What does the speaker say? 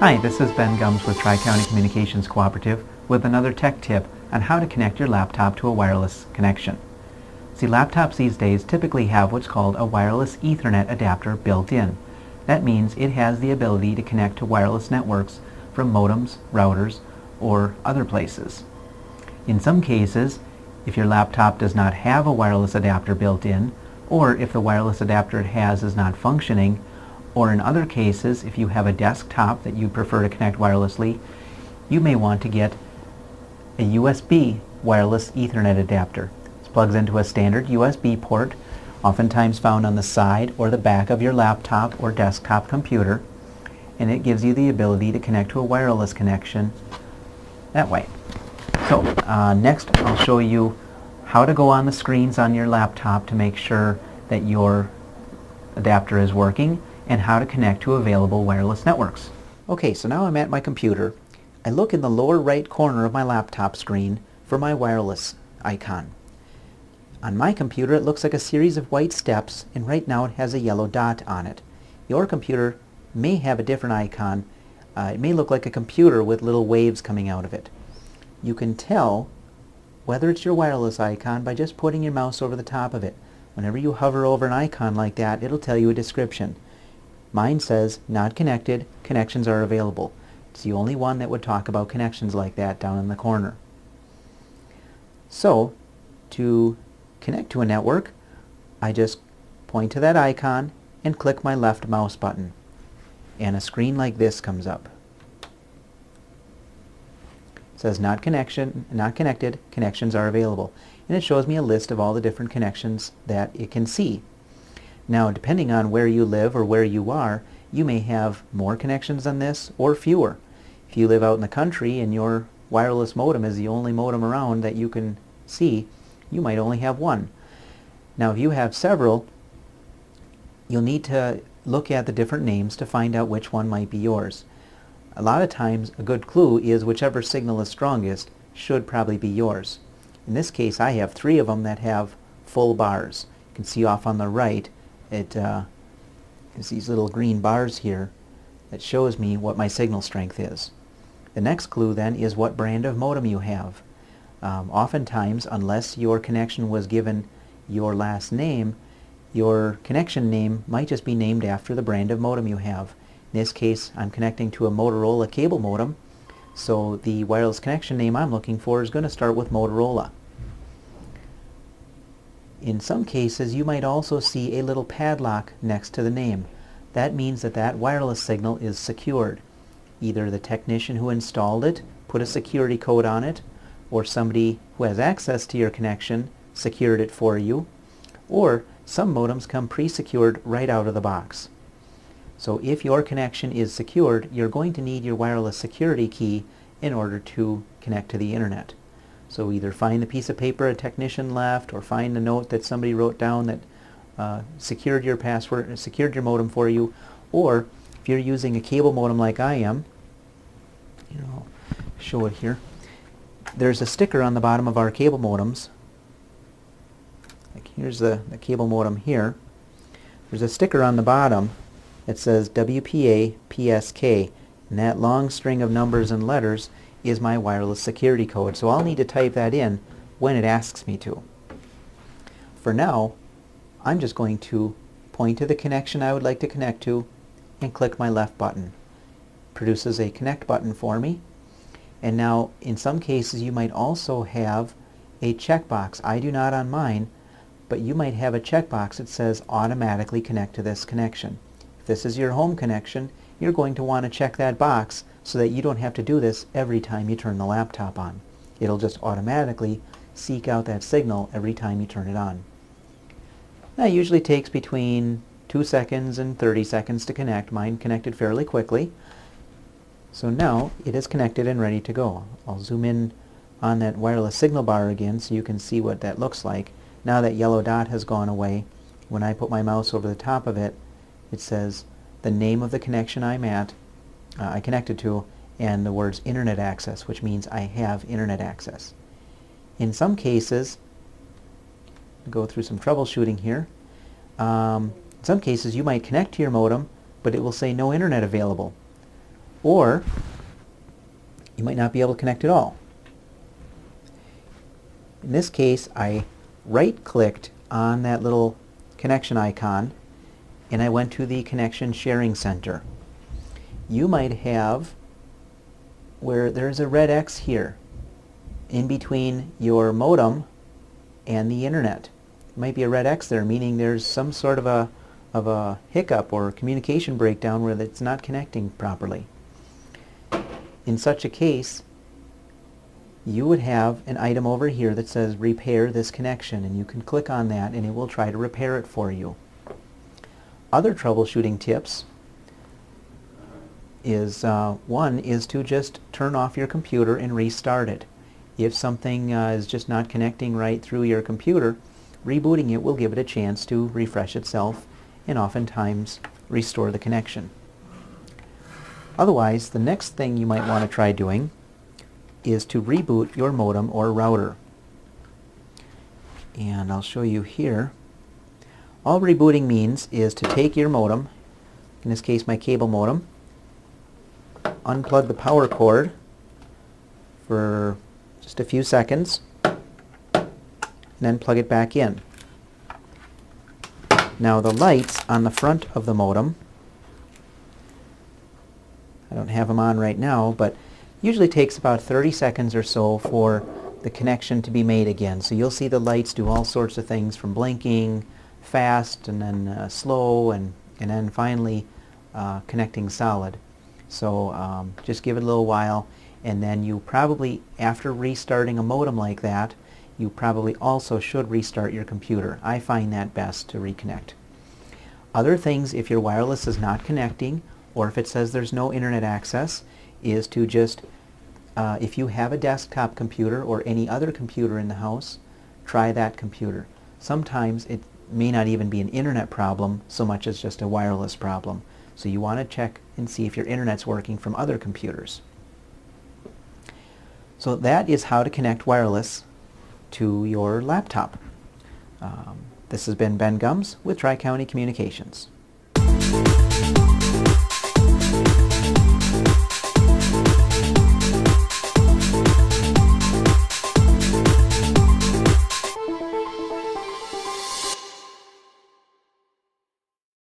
Hi, this is Ben Gums with Tri-County Communications Cooperative with another tech tip on how to connect your laptop to a wireless connection. See, laptops these days typically have what's called a wireless Ethernet adapter built in. That means it has the ability to connect to wireless networks from modems, routers, or other places. In some cases, if your laptop does not have a wireless adapter built in, or if the wireless adapter it has is not functioning, or in other cases, if you have a desktop that you prefer to connect wirelessly, you may want to get a USB wireless Ethernet adapter. This plugs into a standard USB port, oftentimes found on the side or the back of your laptop or desktop computer, and it gives you the ability to connect to a wireless connection that way. So next I'll show you how to go on the screens on your laptop to make sure that your adapter is working, and how to connect to available wireless networks. Okay, so now I'm at my computer. I look in the lower right corner of my laptop screen for my wireless icon. On my computer it looks like a series of white steps, and right now it has a yellow dot on it. Your computer may have a different icon. It may look like a computer with little waves coming out of it. You can tell whether it's your wireless icon by just putting your mouse over the top of it. Whenever you hover over an icon like that, it'll tell you a description. Mine says, not connected, connections are available. It's the only one that would talk about connections like that down in the corner. So, to connect to a network, I just point to that icon and click my left mouse button. And a screen like this comes up. It says, not connected, connections are available. And it shows me a list of all the different connections that it can see. Now, depending on where you live or where you are, you may have more connections than this or fewer. If you live out in the country and your wireless modem is the only modem around that you can see, you might only have one. Now, if you have several, you'll need to look at the different names to find out which one might be yours. A lot of times, a good clue is whichever signal is strongest should probably be yours. In this case, I have 3 of them that have full bars. You can see off on the right, it's these little green bars here that shows me what my signal strength is. The next clue then is what brand of modem you have. Oftentimes, unless your connection was given your last name, your connection name might just be named after the brand of modem you have. In this case, I'm connecting to a Motorola cable modem, so the wireless connection name I'm looking for is going to start with Motorola. In some cases, you might also see a little padlock next to the name. That means that that wireless signal is secured. Either the technician who installed it put a security code on it, or somebody who has access to your connection secured it for you, or some modems come pre-secured right out of the box. So if your connection is secured, you're going to need your wireless security key in order to connect to the internet. So either find the piece of paper a technician left, or find the note that somebody wrote down that secured your password, secured your modem for you, or if you're using a cable modem like I am, I'll show it here. There's a sticker on the bottom of our cable modems. Like here's the cable modem here. There's a sticker on the bottom that says WPA PSK, and that long string of numbers and letters is my wireless security code. So I'll need to type that in when it asks me to. For now, I'm just going to point to the connection I would like to connect to and click my left button. It produces a connect button for me. And now, in some cases, you might also have a checkbox. I do not on mine, but you might have a checkbox that says automatically connect to this connection. If this is your home connection, you're going to want to check that box so that you don't have to do this every time you turn the laptop on. It'll just automatically seek out that signal every time you turn it on. That usually takes between 2 seconds and 30 seconds to connect. Mine connected fairly quickly. So now it is connected and ready to go. I'll zoom in on that wireless signal bar again so you can see what that looks like. Now that yellow dot has gone away, when I put my mouse over the top of it, it says the name of the connection I connected to, and the words internet access, which means I have internet access. In some cases, I'll go through some troubleshooting here. In some cases you might connect to your modem, but it will say no internet available. or you might not be able to connect at all. In this case, I right-clicked on that little connection icon and I went to the Connection Sharing Center. You might have where there's a red X here in between your modem and the internet. It might be a red X there, meaning there's some sort of a hiccup or communication breakdown where it's not connecting properly. In such a case, you would have an item over here that says repair this connection, and you can click on that and it will try to repair it for you. Other troubleshooting tips is one is to just turn off your computer and restart it. If something is just not connecting right through your computer, rebooting it will give it a chance to refresh itself and oftentimes restore the connection. Otherwise, the next thing you might want to try doing is to reboot your modem or router. And I'll show you here. All rebooting means is to take your modem, in this case my cable modem, unplug the power cord for just a few seconds, and then plug it back in. Now the lights on the front of the modem, I don't have them on right now, but usually takes about 30 seconds or so for the connection to be made again. So you'll see the lights do all sorts of things from blinking fast and then slow and then finally connecting solid. So just give it a little while, and then you probably, after restarting a modem like that, you probably also should restart your computer. I find that best to reconnect. Other things, if your wireless is not connecting or if it says there's no internet access, is to just, if you have a desktop computer or any other computer in the house, try that computer. Sometimes it may not even be an internet problem so much as just a wireless problem. So you want to check and see if your internet's working from other computers. So that is how to connect wireless to your laptop. This has been Ben Gums with Tri-County Communications.